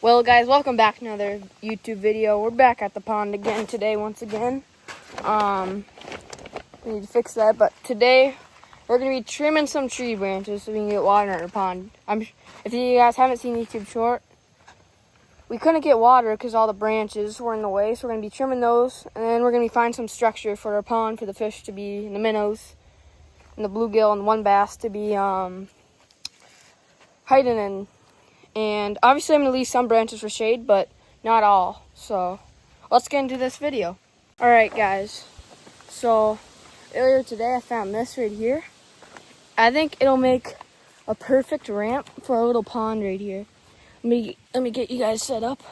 Well, guys, welcome back to another YouTube video. We're back at the pond again today, once again. We need to fix that, but today we're going to be trimming some tree branches so we can get water in our pond. If you guys haven't seen YouTube short, we couldn't get water because all the branches were in the way, so we're going to be trimming those, and then we're going to be finding some structure for our pond for the fish to be, and the minnows, and the bluegill, and the one bass to be hiding in. And obviously I'm going to leave some branches for shade, but not all. So let's get into this video. Alright guys, so earlier today I found this right here. I think it'll make a perfect ramp for our little pond right here. Let me get you guys set up.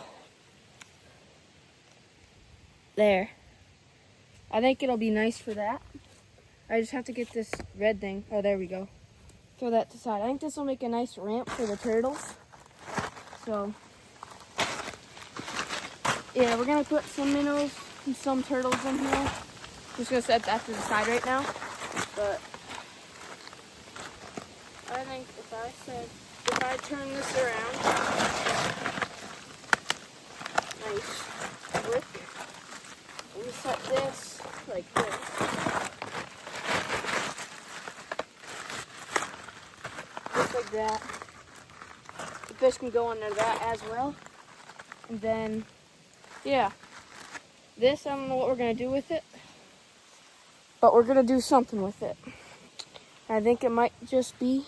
There. I think it'll be nice for that. I just have to get this red thing. Oh, there we go. Throw that to the side. I think this will make a nice ramp for the turtles. So, yeah, we're going to put some minnows and some turtles in here. Just going to set that to the side right now. But I think if I turn this around, nice brick, and we set this like this. Just like that. The fish can go under that as well. And then, yeah. This, I don't know what we're going to do with it. But we're going to do something with it. I think it might just be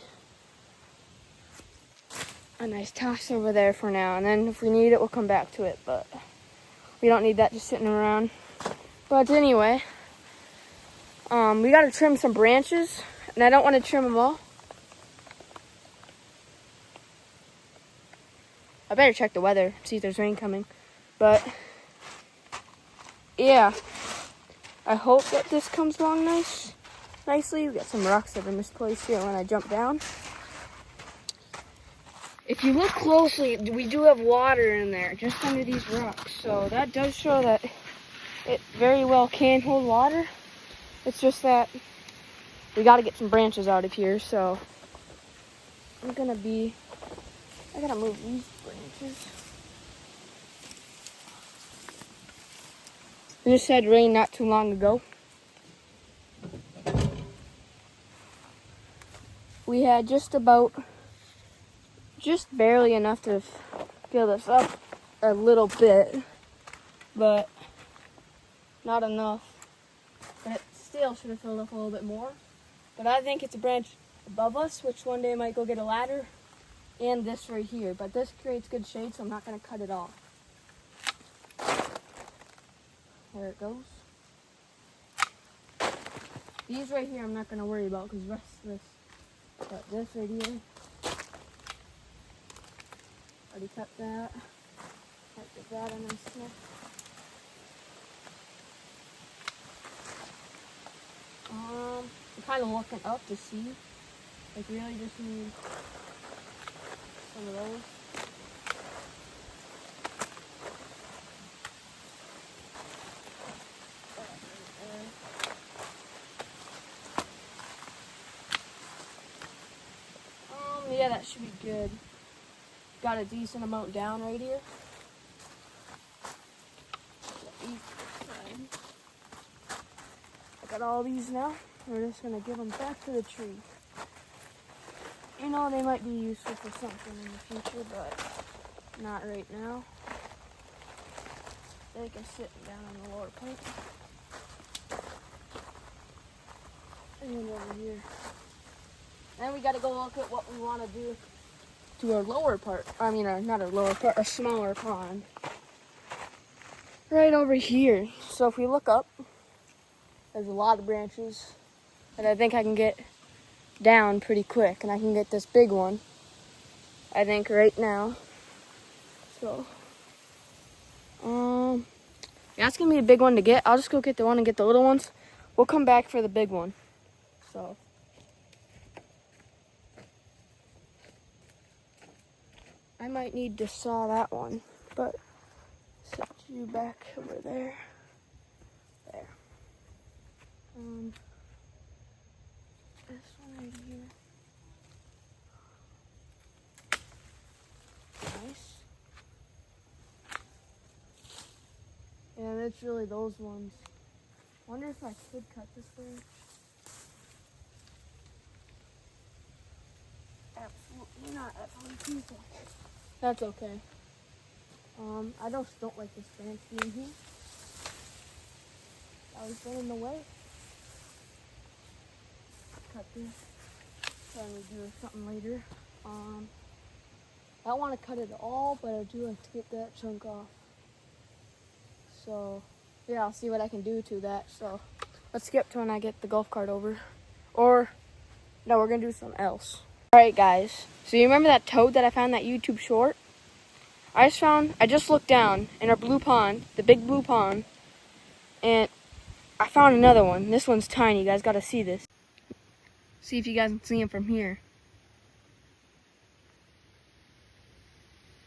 a nice toss over there for now. And then if we need it, we'll come back to it. But we don't need that just sitting around. But anyway, we got to trim some branches. And I don't want to trim them all. I better check the weather, see if there's rain coming. But yeah, I hope that this comes along nicely. We got some rocks that are misplaced here when I jump down. If you look closely, we do have water in there, just under these rocks. So that does show that it very well can hold water. It's just that we got to get some branches out of here. So I gotta move these branches. We just had rain not too long ago. We had just barely enough to fill this up a little bit, but not enough. But it still should have filled up a little bit more. But I think it's a branch above us, which one day I might go get a ladder, and this right here. But this creates good shade, so I'm not going to cut it off. There it goes. These right here I'm not going to worry about because the rest of this. But this right here, already cut that. Might give that a nice snip. I'm kind of looking up to see. Like, really just need some of those. Yeah, that should be good. Got a decent amount down right here. I got all these now. We're just gonna give them back to the tree. You know, they might be useful for something in the future, but not right now. They can sit down on the lower part. And over here. Then we gotta go look at what we want to do to our lower part. I mean, not our lower part, our smaller pond. Right over here. So if we look up, there's a lot of branches that I think I can get down pretty quick. And I can get this big one, I think, right now. So, that's gonna be a big one to get. I'll just go get the one and get the little ones. We'll come back for the big one. So. I might need to saw that one, but set you back over there. There. This one right here. Nice. it's really those ones. Wonder if I could cut this branch. Absolutely not. That's only people. That's okay. I just don't like this branch being here. I was getting in the way. Cut this. Trying to do something later. I don't want to cut it all, but I do like to get that chunk off. So, yeah, I'll see what I can do to that. So, let's skip to when I get the golf cart over. Or, no, we're going to do something else. Alright, guys. So, you remember that toad that I found in that YouTube short? I just looked down in our blue pond, the big blue pond, and I found another one. This one's tiny. You guys got to see this. See if you guys can see him from here.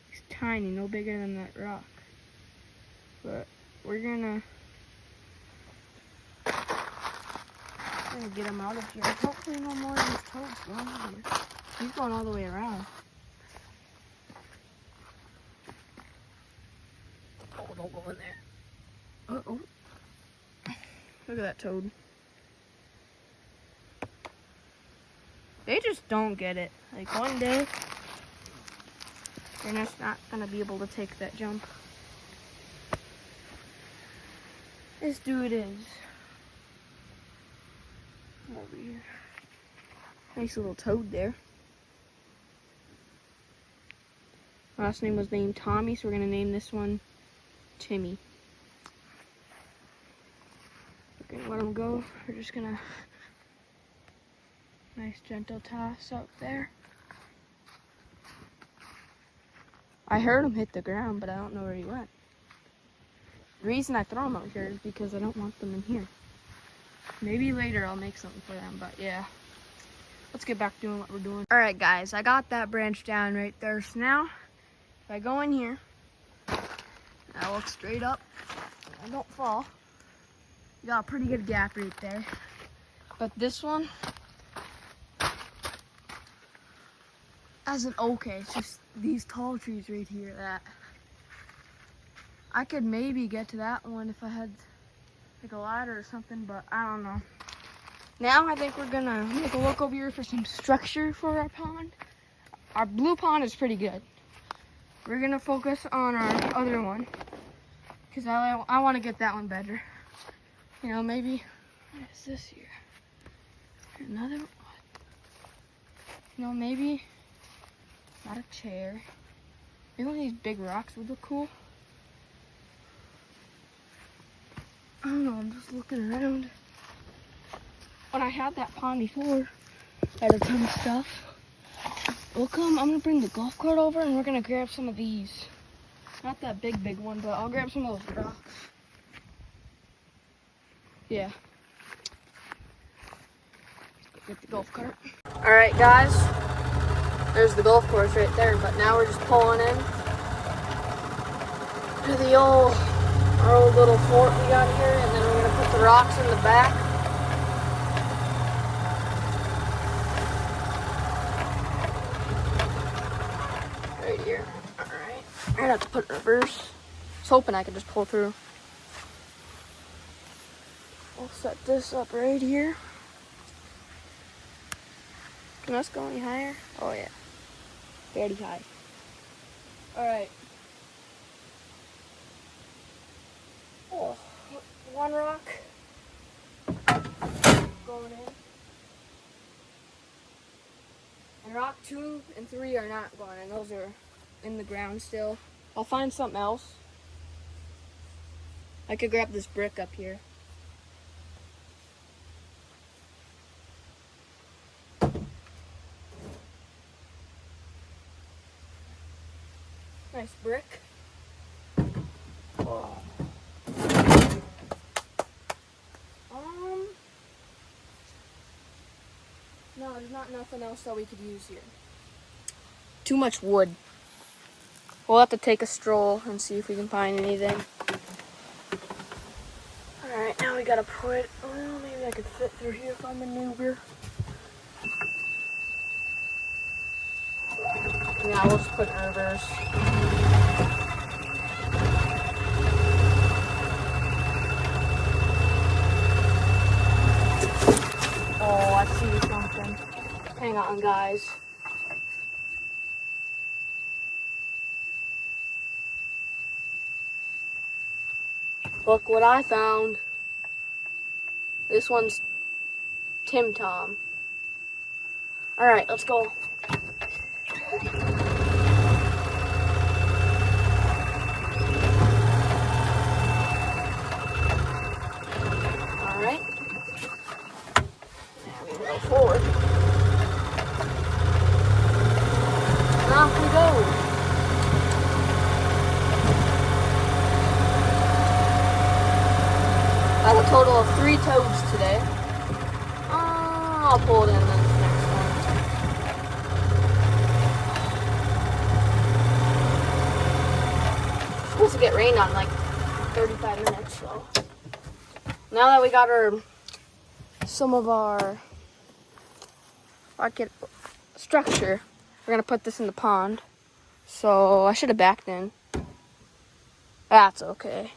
He's tiny, no bigger than that rock. But we're gonna get him out of here. Hopefully no more of these toads going here. He's going all the way around. Oh, don't go in there. Uh-oh. Look at that toad. They just don't get it. Like one day, they're just not gonna be able to take that jump. This dude is over here. Nice little toad there. Last name was named Tommy, so we're gonna name this one Timmy. We're gonna let him go. We're just gonna nice gentle toss up there. I heard him hit the ground, but I don't know where he went. The reason I throw them out here is because I don't want them in here. Maybe later I'll make something for them, but yeah. Let's get back to doing what we're doing. Alright guys, I got that branch down right there. So now, if I go in here, I look straight up, I don't fall. Got a pretty good gap right there. But this one, isn't okay. It's just these tall trees right here that I could maybe get to that one if I had like a ladder or something, but I don't know. Now I think we're gonna take a look over here for some structure for our pond. Our blue pond is pretty good. We're gonna focus on our other one because I want to get that one better. You know, maybe what is this here? Another one. You know, maybe not a chair. Maybe one of these big rocks would look cool. I don't know, I'm just looking around. When I had that pond before, I had a ton of stuff. I'm gonna bring the golf cart over and we're gonna grab some of these. Not that big one, but I'll grab some of those rocks. Yeah. Get the golf cart. Alright guys, there's the golf course right there, but now we're just pulling in to our old little fort we got here, and then we're gonna put the rocks in the back. Right here. Alright. I'm gonna have to put it in reverse. I was hoping I could just pull through. We'll set this up right here. Can this go any higher? Oh yeah. Very high. Alright. Oh, one rock going in. And rock 2 and 3 are not going in. Those are in the ground still. I'll find something else. I could grab this brick up here. Nice brick. Oh. No, there's not nothing else that we could use here. Too much wood. We'll have to take a stroll and see if we can find anything. Alright, now we gotta put, well, maybe I could fit through here if I maneuver. Yeah, we'll just put it in reverse. Hang on, guys. Look what I found. This one's Tim Tom. Alright, let's go. Alright. Now we go forward. And off we go. I have a total of 3 toads today. I'll pull it in this next one. It's supposed to get rained on in like 35 minutes, so. Now that we got some of our structure, we're gonna put this in the pond. So I should have backed in. That's okay.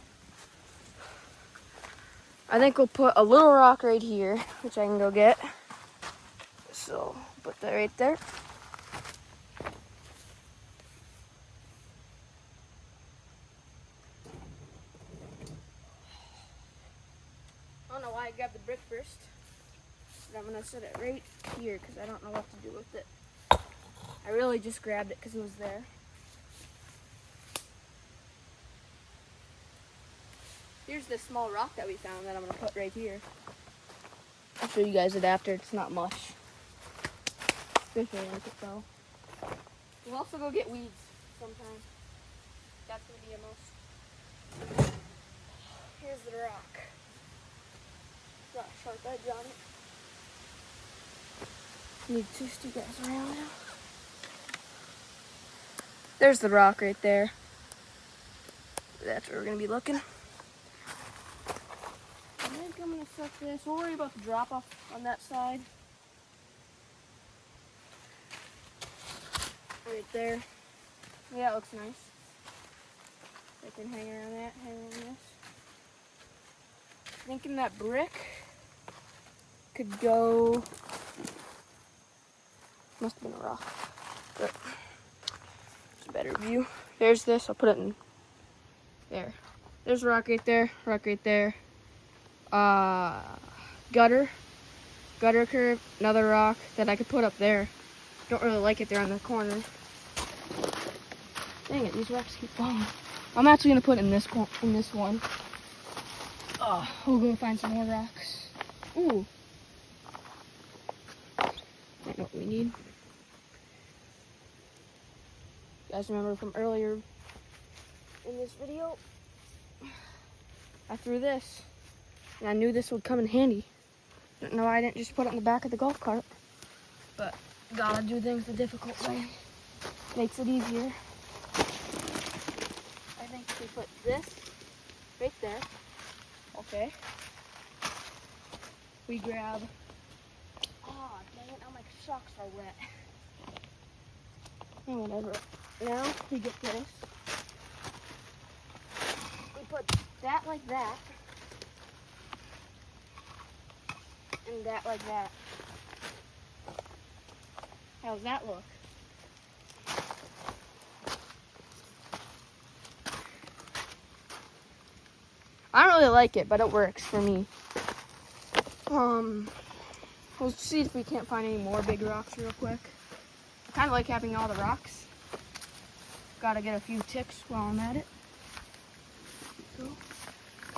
I think we'll put a little rock right here, which I can go get. So put that right there. I don't know why I grabbed the brick first, but I'm gonna set it right here because I don't know what to do with it. I really just grabbed it because it was there. Here's this small rock that we found that I'm gonna put right here. I'll show you guys it after. It's not much. Especially like it though. We'll also go get weeds sometime. That's gonna be a most. Here's the rock. Got a sharp edge on it. Need to twist you guys around now. There's the rock right there. That's where we're gonna be looking. I think I'm gonna set this. We'll worry about the drop off on that side. Right there. Yeah, it looks nice. I can hang around that, hang around this. Thinking that brick could go. Must have been a rock. But it's a better view. There's this. I'll put it in there. There's a rock right there. Rock right there. Gutter curve, another rock that I could put up there. Don't really like it there on the corner. Dang it, these rocks keep falling. I'm actually gonna put in this one. We'll go find some more rocks. Ooh. I know what we need. You guys remember from earlier in this video? I threw this. And I knew this would come in handy. Don't know why I didn't just put it in the back of the golf cart. But gotta do things the difficult way. Makes it easier. I think we put this right there. Okay. We grab. Oh, dang it, now my socks are wet. And whatever. Now we get this. We put that like that. And that like that. How's that look? I don't really like it, but it works for me. We'll see if we can't find any more big rocks real quick. I kind of like having all the rocks. Gotta get a few ticks while I'm at it.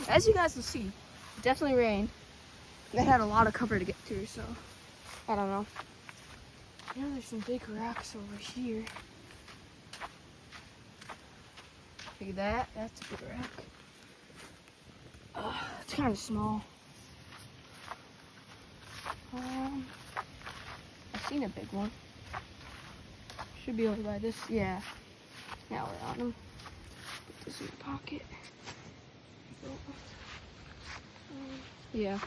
As you guys will see, it definitely rained. They had a lot of cover to get to, so I don't know. Yeah, there's some big rocks over here. Look at that. That's a big rock. It's kind of small. I've seen a big one. Should be over by this. Yeah. Now we're on them. Put this in the pocket. Yeah.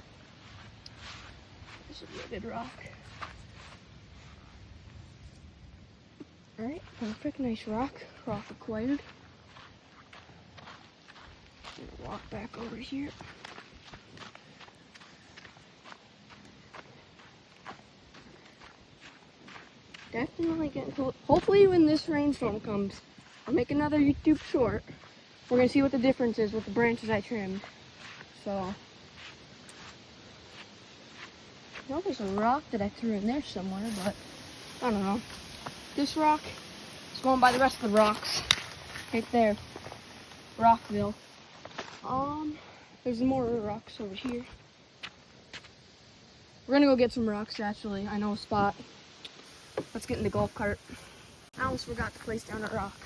This would be a good rock. Alright, perfect. Nice rock. Rock acquired. I'm gonna walk back over here. Definitely getting cold. Hopefully when this rainstorm comes, I'll make another YouTube short. We're gonna see what the difference is with the branches I trimmed. So, I know there's a rock that I threw in there somewhere, but I don't know. This rock is going by the rest of the rocks. Right there. Rockville. There's more rocks over here. We're gonna go get some rocks actually. I know a spot. Let's get in the golf cart. I almost forgot to place down a rock.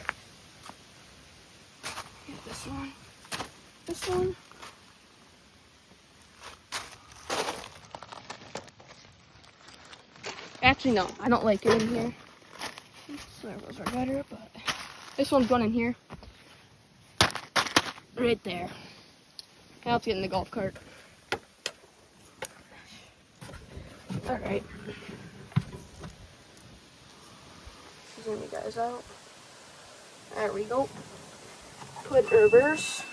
Get this one. This one. Actually, no. I don't like it in here. Those are better, but this one's going in here. Right there. Now let's get in the golf cart. Alright. Zoom you guys out. There we go. Put reverse.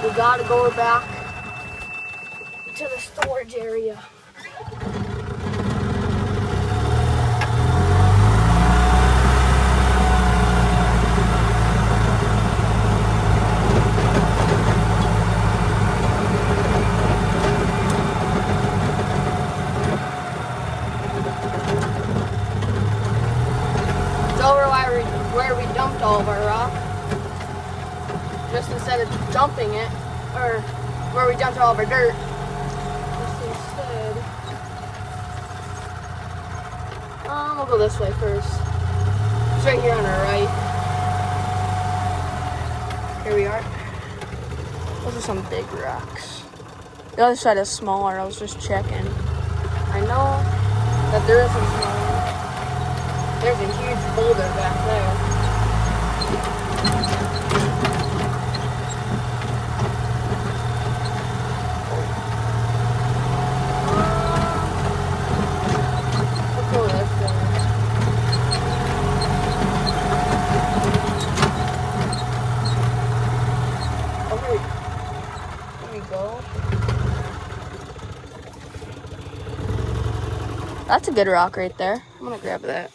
We gotta go back to the storage area. It's over where we dumped all of our rock. Just instead of dumping it, or where we dumped all of our dirt, just instead, we'll go this way first. It's right here on our right. Here we are. Those are some big rocks. The other side is smaller, I was just checking. I know that there is some small one. There's a huge boulder back there. That's a good rock right there. I'm gonna grab that.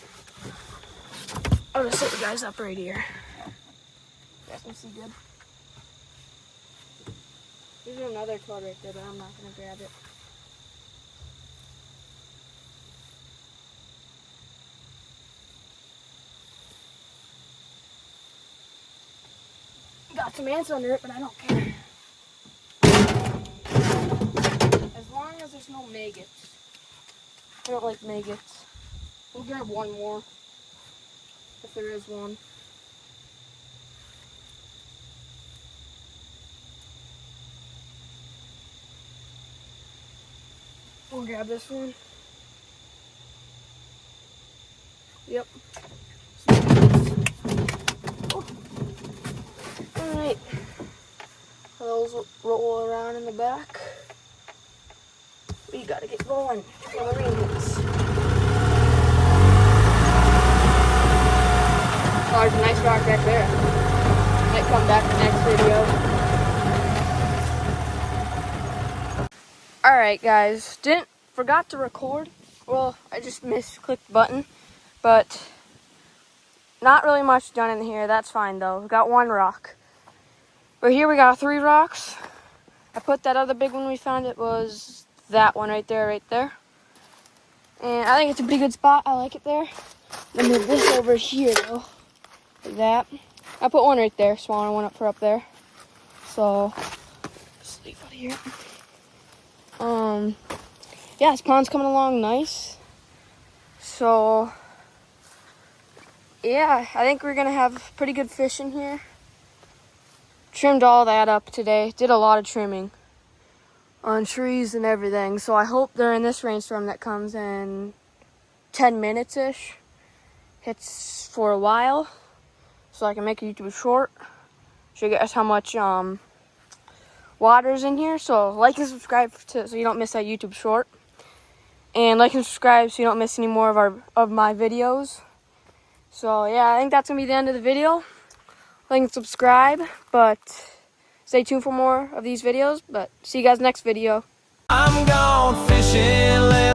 I'll just set you guys up right here. You guys can see good. There's another toad right there, but I'm not gonna grab it. Got some ants under it, but I don't care. As long as there's no maggots. I don't like maggots. We'll grab one more, if there is one. We'll grab this one. Yep. Oh. Alright. Those roll around in the back. We gotta get going for the rains. Oh, there's a nice rock right there. Might come back in the next video. Alright guys, forgot to record. Well, I just misclicked the button, but not really much done in here. That's fine though. We got one rock. But here we got 3 rocks. I put that other big one we found. It was that one right there, And I think it's a pretty good spot. I like it there. Let me move this over here though. Like that. I put one right there, smaller one up for up there. So just leave it here. Yeah, this pond's coming along nice. So yeah, I think we're gonna have pretty good fish in here. Trimmed all that up today. Did a lot of trimming on trees and everything. So I hope during this rainstorm that comes in 10 minutes-ish, hits for a while, so I can make a YouTube short. Show you guys how much water's in here. So like and subscribe so you don't miss that YouTube short. And like and subscribe so you don't miss any more of my videos. So yeah, I think that's gonna be the end of the video. Like and subscribe, but stay tuned for more of these videos. But see you guys next video. I'm gone fishing.